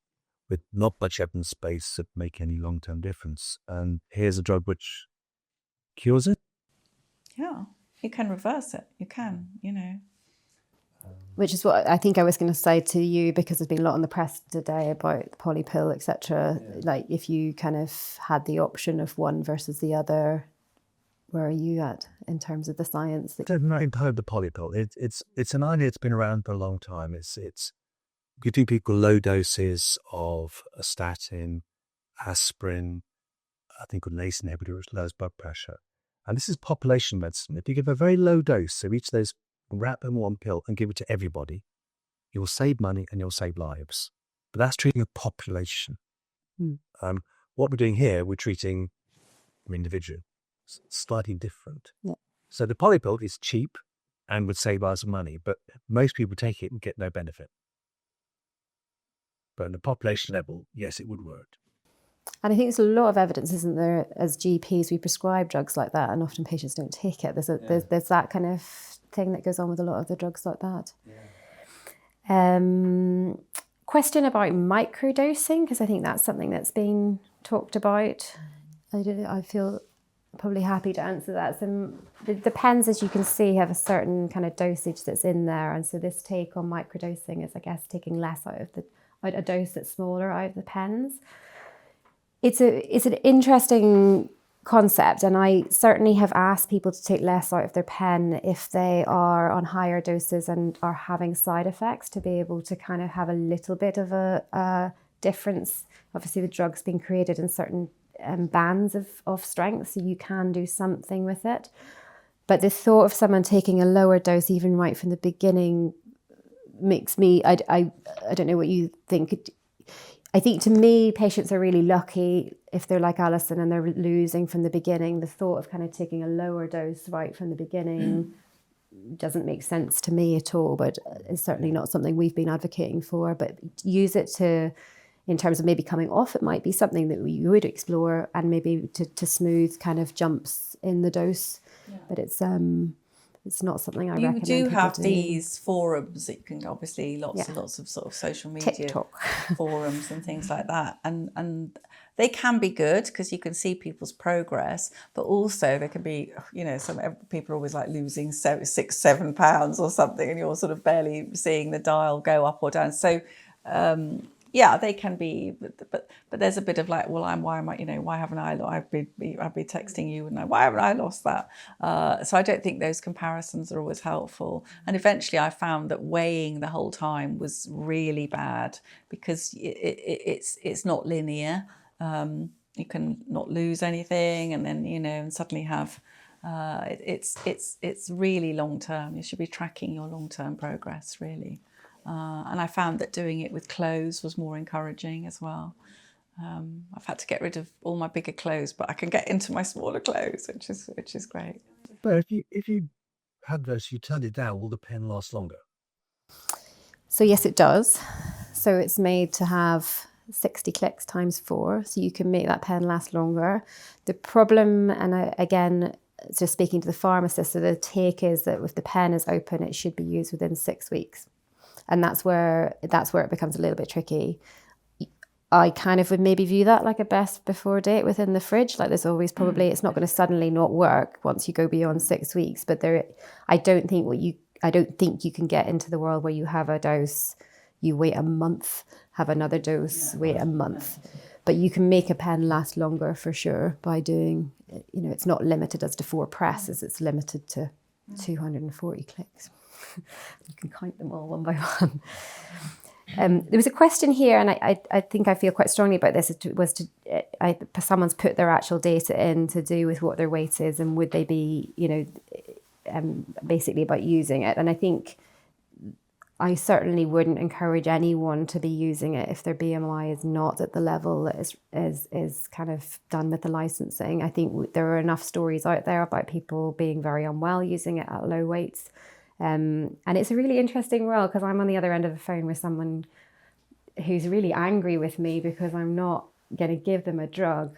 not much evidence base that make any long-term difference. And here's a drug which cures it. Yeah, you can reverse it. You can, Which is what I think I was going to say to you, because there's been a lot on the press today about the poly pill, etc. Yeah. Like, if you kind of had the option of one versus the other, where are you at in terms of the science? Not entirely the poly pill. It's an idea that's been around for a long time. It's you do people low doses of a statin, aspirin, I think an ACE inhibitor, which lowers blood pressure. And this is population medicine. If you give a very low dose, so each of those, wrap in one pill and give it to everybody, you will save money and you'll save lives. But that's treating a population. What we're doing here, we're treating an individual. It's slightly different. Yeah. So the polypill is cheap and would save us money, but most people take it and get no benefit. But on the population level, yes, it would work. And I think there's a lot of evidence, isn't there, as GPs, we prescribe drugs like that and often patients don't take it. There's that kind of thing that goes on with a lot of the drugs like that. Yeah. Question about microdosing, because I think that's something that's been talked about. I feel probably happy to answer that. So the pens, as you can see, have a certain kind of dosage that's in there. And so this take on microdosing is, I guess, taking less out of a dose that's smaller out of the pens. It's an interesting concept, and I certainly have asked people to take less out of their pen if they are on higher doses and are having side effects, to be able to kind of have a little bit of a difference. Obviously, the drug's been created in certain bands of strength, so you can do something with it. But the thought of someone taking a lower dose, even right from the beginning, makes me, I don't know what you think. I think to me, patients are really lucky if they're like Allison and they're losing from the beginning. The thought of kind of taking a lower dose right from the beginning doesn't make sense to me at all, but it's certainly not something we've been advocating for. But use it in terms of maybe coming off, it might be something that you would explore, and maybe to smooth kind of jumps in the dose. Yeah. But it's not something I recommend. You do have these forums that you can, obviously, lots and lots of sort of social media TikTok forums and things like that, and they can be good because you can see people's progress, but also they can be, some people are always like losing 6-7 pounds or something, and you're sort of barely seeing the dial go up or down. So yeah, they can be, but there's a bit of like, well, why haven't I? I'd be texting you, and why haven't I lost that? So I don't think those comparisons are always helpful. And eventually, I found that weighing the whole time was really bad, because it's not linear. You can not lose anything, and then and suddenly have. It's really long term. You should be tracking your long term progress, really. And I found that doing it with clothes was more encouraging as well. I've had to get rid of all my bigger clothes, but I can get into my smaller clothes, which is great. But if you had those, you turned it down, will the pen last longer? So yes, it does. So it's made to have 60 clicks times 4, so you can make that pen last longer. The problem, and again, just speaking to the pharmacist, so the take is that if the pen is open, it should be used within 6 weeks. And that's where it becomes a little bit tricky. I kind of would maybe view that like a best before date within the fridge. Like there's always probably, it's not going to suddenly not work once you go beyond 6 weeks. But I don't think you can get into the world where you have a dose, you wait a month, have another dose, wait a month. But you can make a pen last longer for sure by doing, it's not limited as to 4 presses, it's limited to 240 clicks. You can count them all one by one. There was a question here, and I think I feel quite strongly about this. Someone's put their actual data in to do with what their weight is, and would they be, basically about using it. And I think I certainly wouldn't encourage anyone to be using it if their BMI is not at the level that is kind of done with the licensing. I think there are enough stories out there about people being very unwell using it at low weights. And it's a really interesting world, because I'm on the other end of the phone with someone who's really angry with me because I'm not going to give them a drug,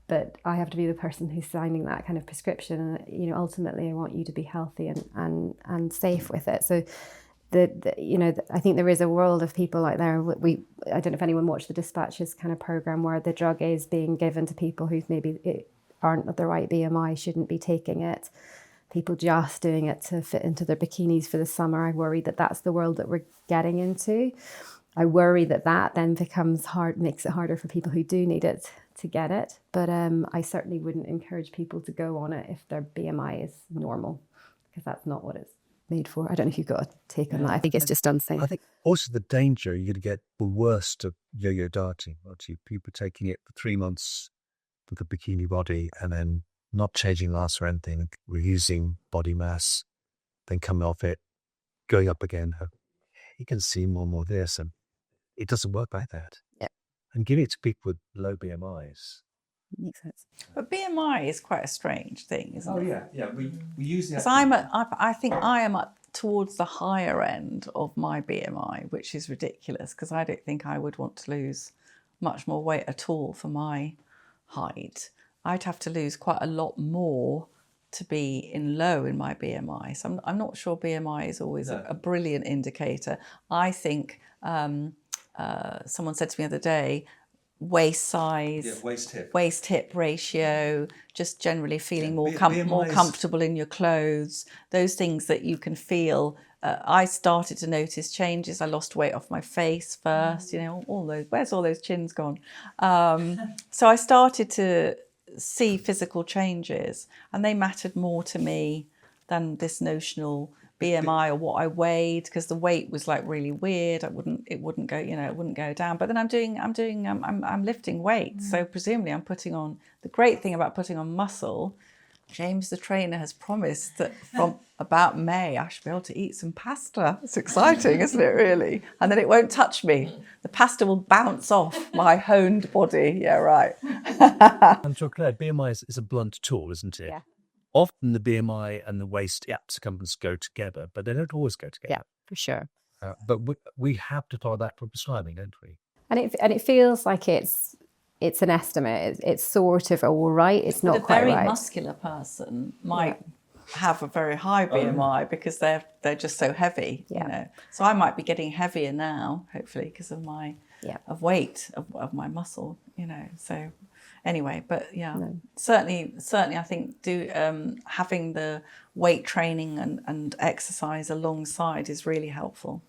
but I have to be the person who's signing that kind of prescription. And, ultimately I want you to be healthy and safe with it. So I think there is a world of people out there. I don't know if anyone watched the Dispatches kind of program where the drug is being given to people who maybe aren't at the right BMI, shouldn't be taking it. People just doing it to fit into their bikinis for the summer. I worry that that's the world that we're getting into. I worry that then makes it harder for people who do need it to get it. But I certainly wouldn't encourage people to go on it if their BMI is normal, because that's not what it's made for. I don't know if you've got a take on that. I think it's just unsafe. I think also the danger, you're going to get the worst of yo-yo dieting. People taking it for 3 months with a bikini body and then not changing last or anything, reusing body mass, then coming off it, going up again. You can see more and more of this, and it doesn't work like that. Yeah. And giving it to people with low BMIs. Makes sense. But BMI is quite a strange thing, isn't it? yeah. We use the. Because I think I am up towards the higher end of my BMI, which is ridiculous because I don't think I would want to lose much more weight at all for my height. I'd have to lose quite a lot more to be low in my BMI. So I'm not sure BMI is always a brilliant indicator. I think someone said to me the other day, waist size, waist hip ratio, just generally feeling more comfortable in your clothes, those things that you can feel. I started to notice changes. I lost weight off my face first, all those, where's all those chins gone? So I started to see physical changes, and they mattered more to me than this notional BMI or what I weighed, because the weight was like really weird. It wouldn't go down. But then I'm lifting weights, so presumably I'm putting on. The great thing about putting on muscle, James the trainer has promised that from about May I should be able to eat some pasta. It's exciting, isn't it, really? And then it won't touch me. The pasta will bounce off my honed body. Yeah, right. I'm sure, Claire, BMI is a blunt tool, isn't it? Yeah. Often the BMI and the waist circumference go together, but they don't always go together. Yeah, for sure. But we have to follow that for prescribing, don't we? And it feels like it's an estimate. It's sort of all right. It's not quite right. A very muscular person might have a very high BMI because they're just so heavy. So I might be getting heavier now, hopefully, because of my of weight of my muscle. So. Anyway, but certainly, I think having the weight training and exercise alongside is really helpful.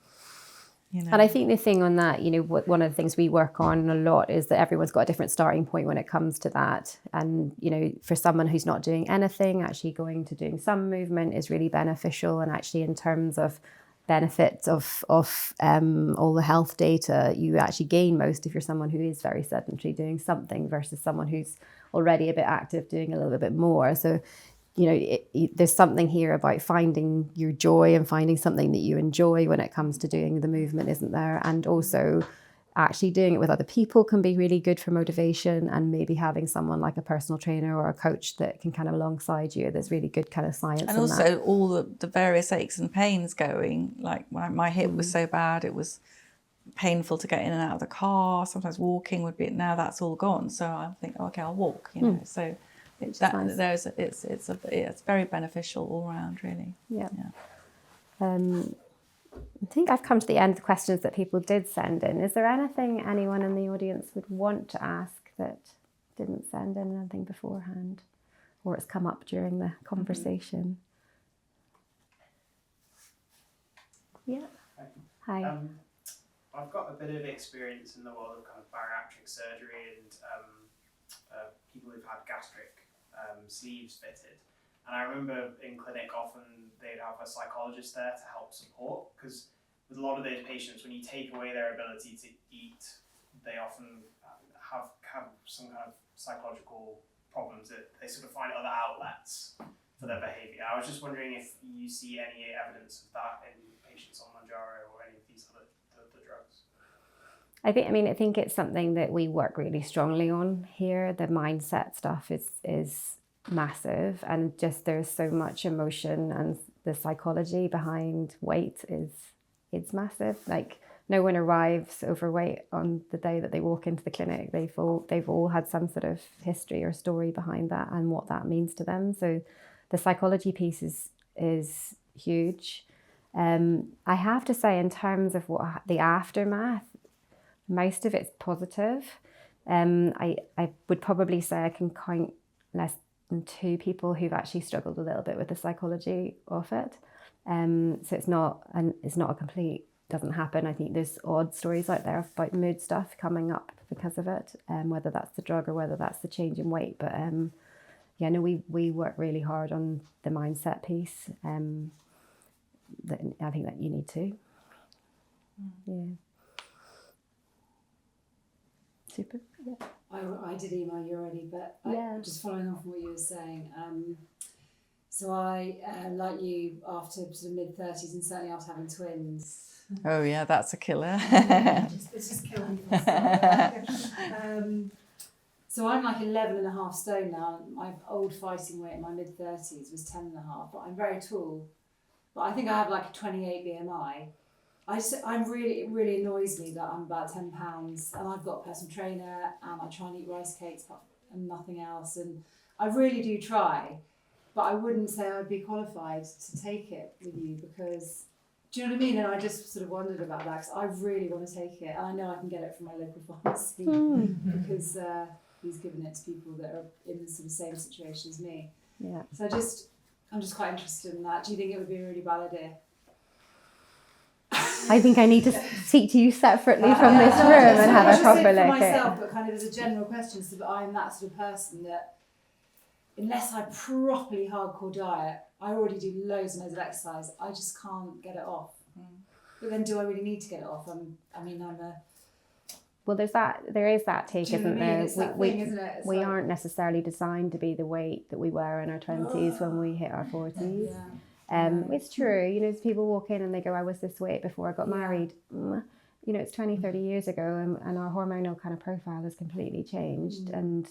And I think the thing on that, one of the things we work on a lot is that everyone's got a different starting point when it comes to that. And, for someone who's not doing anything, actually going to doing some movement is really beneficial. And actually in terms of benefits of all the health data, you actually gain most if you're someone who is very sedentary doing something versus someone who's already a bit active doing a little bit more. So, there's something here about finding your joy and finding something that you enjoy when it comes to doing the movement, isn't there? And also actually doing it with other people can be really good for motivation, and maybe having someone like a personal trainer or a coach that can kind of alongside you. There's really good kind of science and also that. All the various aches and pains going, like my hip was so bad, it was painful to get in and out of the car. Sometimes walking would be, now that's all gone, so I think, okay, I'll walk, so it's very beneficial all around, really. I think I've come to the end of the questions that people did send in. Is there anything anyone in the audience would want to ask that didn't send in anything beforehand, or it's come up during the conversation? Yeah. Hi. I've got a bit of experience in the world of kind of bariatric surgery and people who've had gastric sleeves fitted. And I remember in clinic often they'd have a psychologist there to help support, because with a lot of those patients, when you take away their ability to eat, they often have some kind of psychological problems that they sort of find other outlets for their behaviour. I was just wondering if you see any evidence of that in patients on Mounjaro or any of these other the drugs. I think it's something that we work really strongly on here. The mindset stuff is massive, and just there's so much emotion, and the psychology behind weight it's massive. Like, no one arrives overweight on the day that they walk into the clinic. They've all had some sort of history or story behind that and what that means to them. So the psychology piece is huge. I have to say, in terms of what the aftermath, most of it's positive. I would probably say I can count less than 2 people who've actually struggled a little bit with the psychology of it. So it's not a complete, doesn't happen. I think there's odd stories out there about mood stuff coming up because of it, whether that's the drug or whether that's the change in weight. But we work really hard on the mindset piece. I think that you need to. Yeah. Super. Yeah. I did email you already, but just following on from what you were saying. So I, like you, after sort of mid-30s and certainly after having twins. Oh yeah, that's a killer. It's just killed me from the start. So I'm like 11.5 stone now. My old fighting weight in my mid-30s was 10.5, but I'm very tall. But I think I have like a 28 BMI. It really annoys me that I'm about 10 pounds and I've got a personal trainer and I try and eat rice cakes and nothing else. And I really do try, but I wouldn't say I would be qualified to take it with you because, do you know what I mean? And I just sort of wondered about that because I really want to take it. And I know I can get it from my local pharmacy because he's given it to people that are in the sort of same situation as me. Yeah. So I'm just quite interested in that. Do you think it would be a really bad idea? I think I need to speak to you separately from this room and have a proper look for at myself, but kind of as a general question, so that I'm that sort of person that unless I properly hardcore diet, I already do loads and loads of exercise. I just can't get it off. But then, do I really need to get it off? Well, there is that take, isn't there? It's that thing, isn't it? We aren't necessarily designed to be the weight that we were in our 20s when we hit our 40s. Yeah. It's true, you know, people walk in and they go, I was this weight before I got married. You know, it's 20, 30 years ago and our hormonal kind of profile has completely changed. And,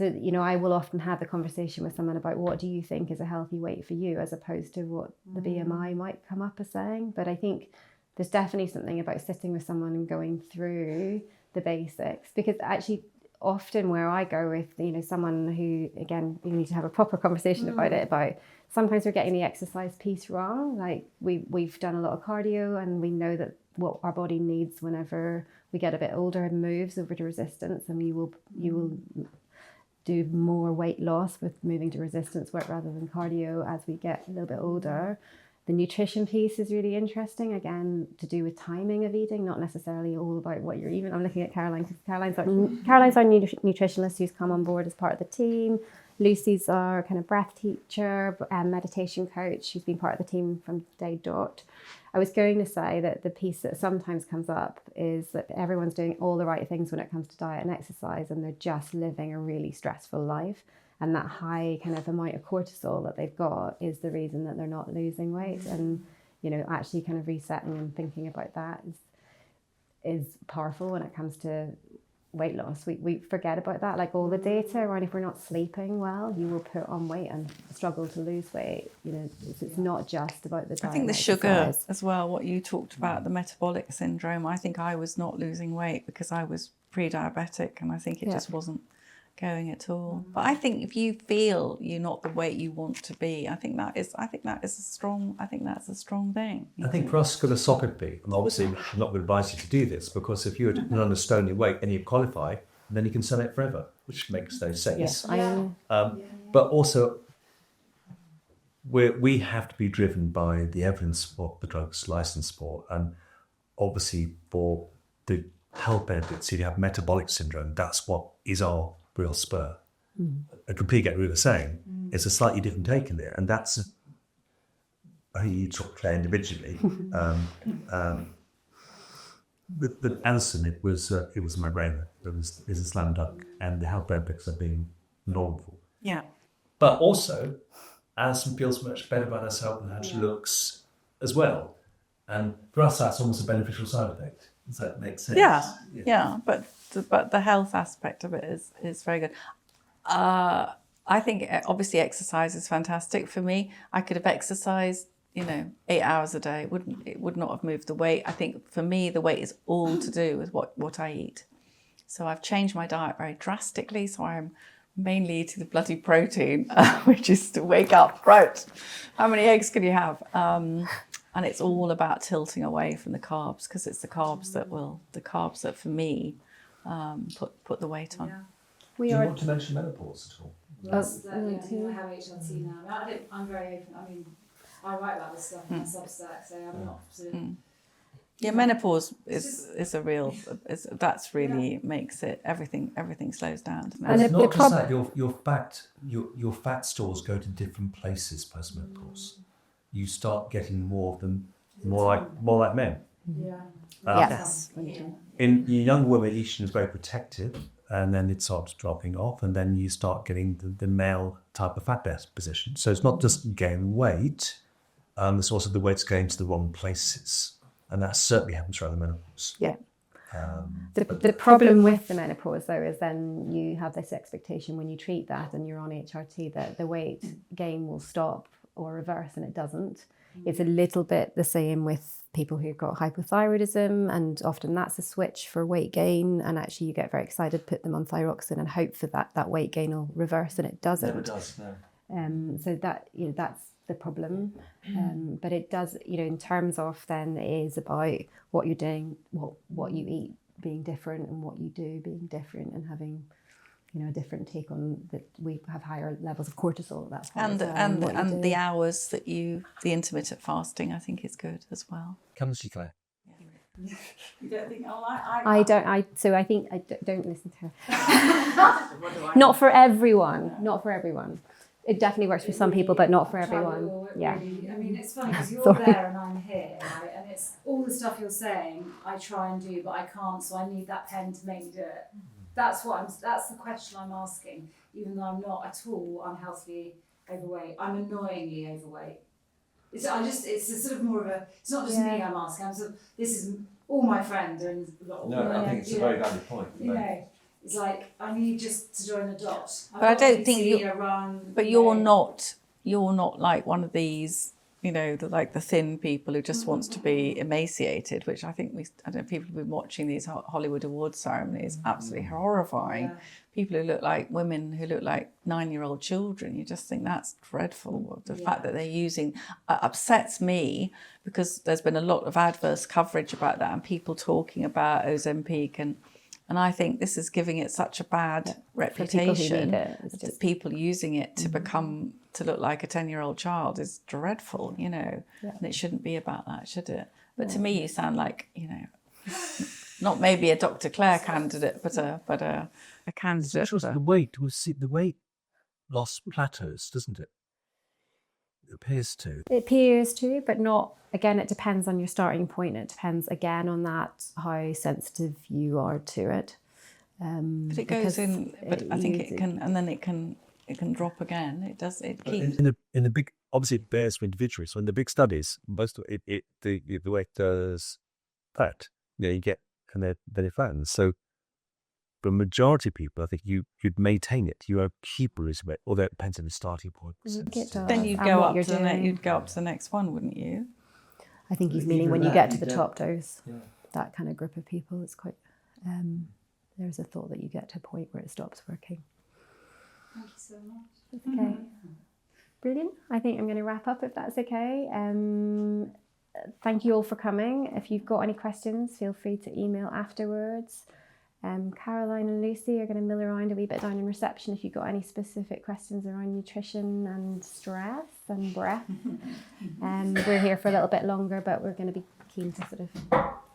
I will often have the conversation with someone about what do you think is a healthy weight for you as opposed to what the BMI might come up as saying. But I think there's definitely something about sitting with someone and going through the basics, because actually often where I go with, someone who, again, we need to have a proper conversation about it, about sometimes we're getting the exercise piece wrong. Like we've done a lot of cardio and we know that what our body needs whenever we get a bit older and moves over to resistance, and you will do more weight loss with moving to resistance work rather than cardio as we get a little bit older. The nutrition piece is really interesting, again, to do with timing of eating, not necessarily all about what you're eating. I'm looking at Caroline, because Caroline's our nutritionist who's come on board as part of the team. Lucy's our kind of breath teacher and meditation coach. She's been part of the team from day dot. I was going to say that the piece that sometimes comes up is that everyone's doing all the right things when it comes to diet and exercise, and they're just living a really stressful life. And that high kind of amount of cortisol that they've got is the reason that they're not losing weight. And, actually kind of resetting and thinking about that is powerful when it comes to weight loss. We forget about that, like all the data around if we're not sleeping well, you will put on weight and struggle to lose weight. It's not just about the diet. I think the sugar as well, what you talked about, the metabolic syndrome. I think I was not losing weight because I was pre-diabetic, and I think it just wasn't going at all. But I think if you feel you're not the weight you want to be, I think that's a strong thing. I think for us philosophically, and obviously I'm not going to advise you to do this, because if you're under stone your weight and you qualify, then you can sell it forever, which makes no sense. Yes, but also we have to be driven by the evidence of what the drug's licensed for, and obviously for the health benefits, if you have metabolic syndrome, that's what is our real spur. I completely get what you were saying. It's a slightly different take in there, and that's you talk Claire individually. With Allison, it was my brain. It's a slam dunk, and the health benefits are being normal. Yeah. But also, Allison feels much better about herself and how she looks as well. And for us, that's almost a beneficial side effect. Does that make sense? Yeah. But the health aspect of it is very good. I think obviously exercise is fantastic for me. I could have exercised, 8 hours a day. It would not have moved the weight. I think for me, the weight is all to do with what I eat. So I've changed my diet very drastically. So I'm mainly eating the bloody protein, which is to wake up, right? How many eggs can you have? And it's all about tilting away from the carbs, because it's the carbs that for me put the weight on. Yeah. Do you want to mention menopause at all? I have HRT now. I'm very open. I mean, I write about this stuff in my Substack, so I'm not sort of... Yeah, menopause is a real. That's really makes it everything slows down. And it's not just that your fat stores go to different places post-menopause. you start getting more of them, more like men. Yeah. Yes. In young women, estrogen is very protective, and then it starts dropping off, and then you start getting the male type of fat position. So it's not just gain weight, it's also the weight's going to the wrong places, and that certainly happens around the menopause. Yeah. The problem with the menopause, though, is then you have this expectation when you treat that and you're on HRT that the weight gain will stop or reverse, and it doesn't. It's a little bit the same with people who've got hypothyroidism, and often that's a switch for weight gain, and actually you get very excited, put them on thyroxine and hope for that weight gain will reverse, and it doesn't. Never does, no. So that, that's the problem. But it does, in terms of then it is about what you're doing, what you eat being different, and what you do being different, and having a different take on that. We have higher levels of cortisol. That's And the hours that the intermittent fasting, I think is good as well. Come and see Claire. You don't think I don't listen to her. Not for everyone. It definitely works for some people, but not for everyone. Yeah. I mean, it's funny because you're there and I'm here, right? And it's all the stuff you're saying I try and do, but I can't, so I need that pen to make me do it. That's the question I'm asking, even though I'm not at all unhealthily overweight. I'm annoyingly overweight. It's a sort of more of a, it's not just me I'm asking, this is all my friends are in a lot of I think it's a very valid point. It's like, I need just to join the dots. But I don't think you're not like one of these, like the thin people who just wants to be emaciated, which I think people have been watching these Hollywood Awards ceremonies, absolutely horrifying. Yeah. People who look like women who look like 9-year-old children, you just think that's dreadful. The fact that they're using upsets me, because there's been a lot of adverse coverage about that and people talking about Ozempic, and I think this is giving it such a bad reputation. People using it to to look like a 10-year-old child is dreadful, and it shouldn't be about that, should it? But to me, you sound like, not maybe a Dr. Claire candidate, but a candidate. The weight loss plateaus, doesn't it? It appears to. It appears to, but not. Again, it depends on your starting point. It depends again on that how sensitive you are to it. But it goes in. But I think it can, and then it can drop again. It does. It keeps. In the big, obviously, it varies from individually. So in the big studies, most of the weight does fat. You get, and then it flattens. So, but a majority of people, I think you'd maintain it. You are keep losing weight, although it depends on the starting point. Then you'd go up to the next one, wouldn't you? I think he's meaning when you get to the top dose, that kind of group of people, it's quite. There's a thought that you get to a point where it stops working. Thank you so much. That's okay. Brilliant. I think I'm going to wrap up if that's okay. Thank you all for coming. If you've got any questions, feel free to email afterwards. Caroline and Lucy are going to mill around a wee bit down in reception if you've got any specific questions around nutrition and stress and breath. We're here for a little bit longer, but we're going to be keen to sort of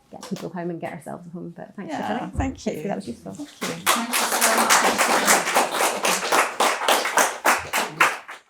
get people home and get ourselves home. But thanks for coming. Thank you. Hopefully that was useful. Thank you so much.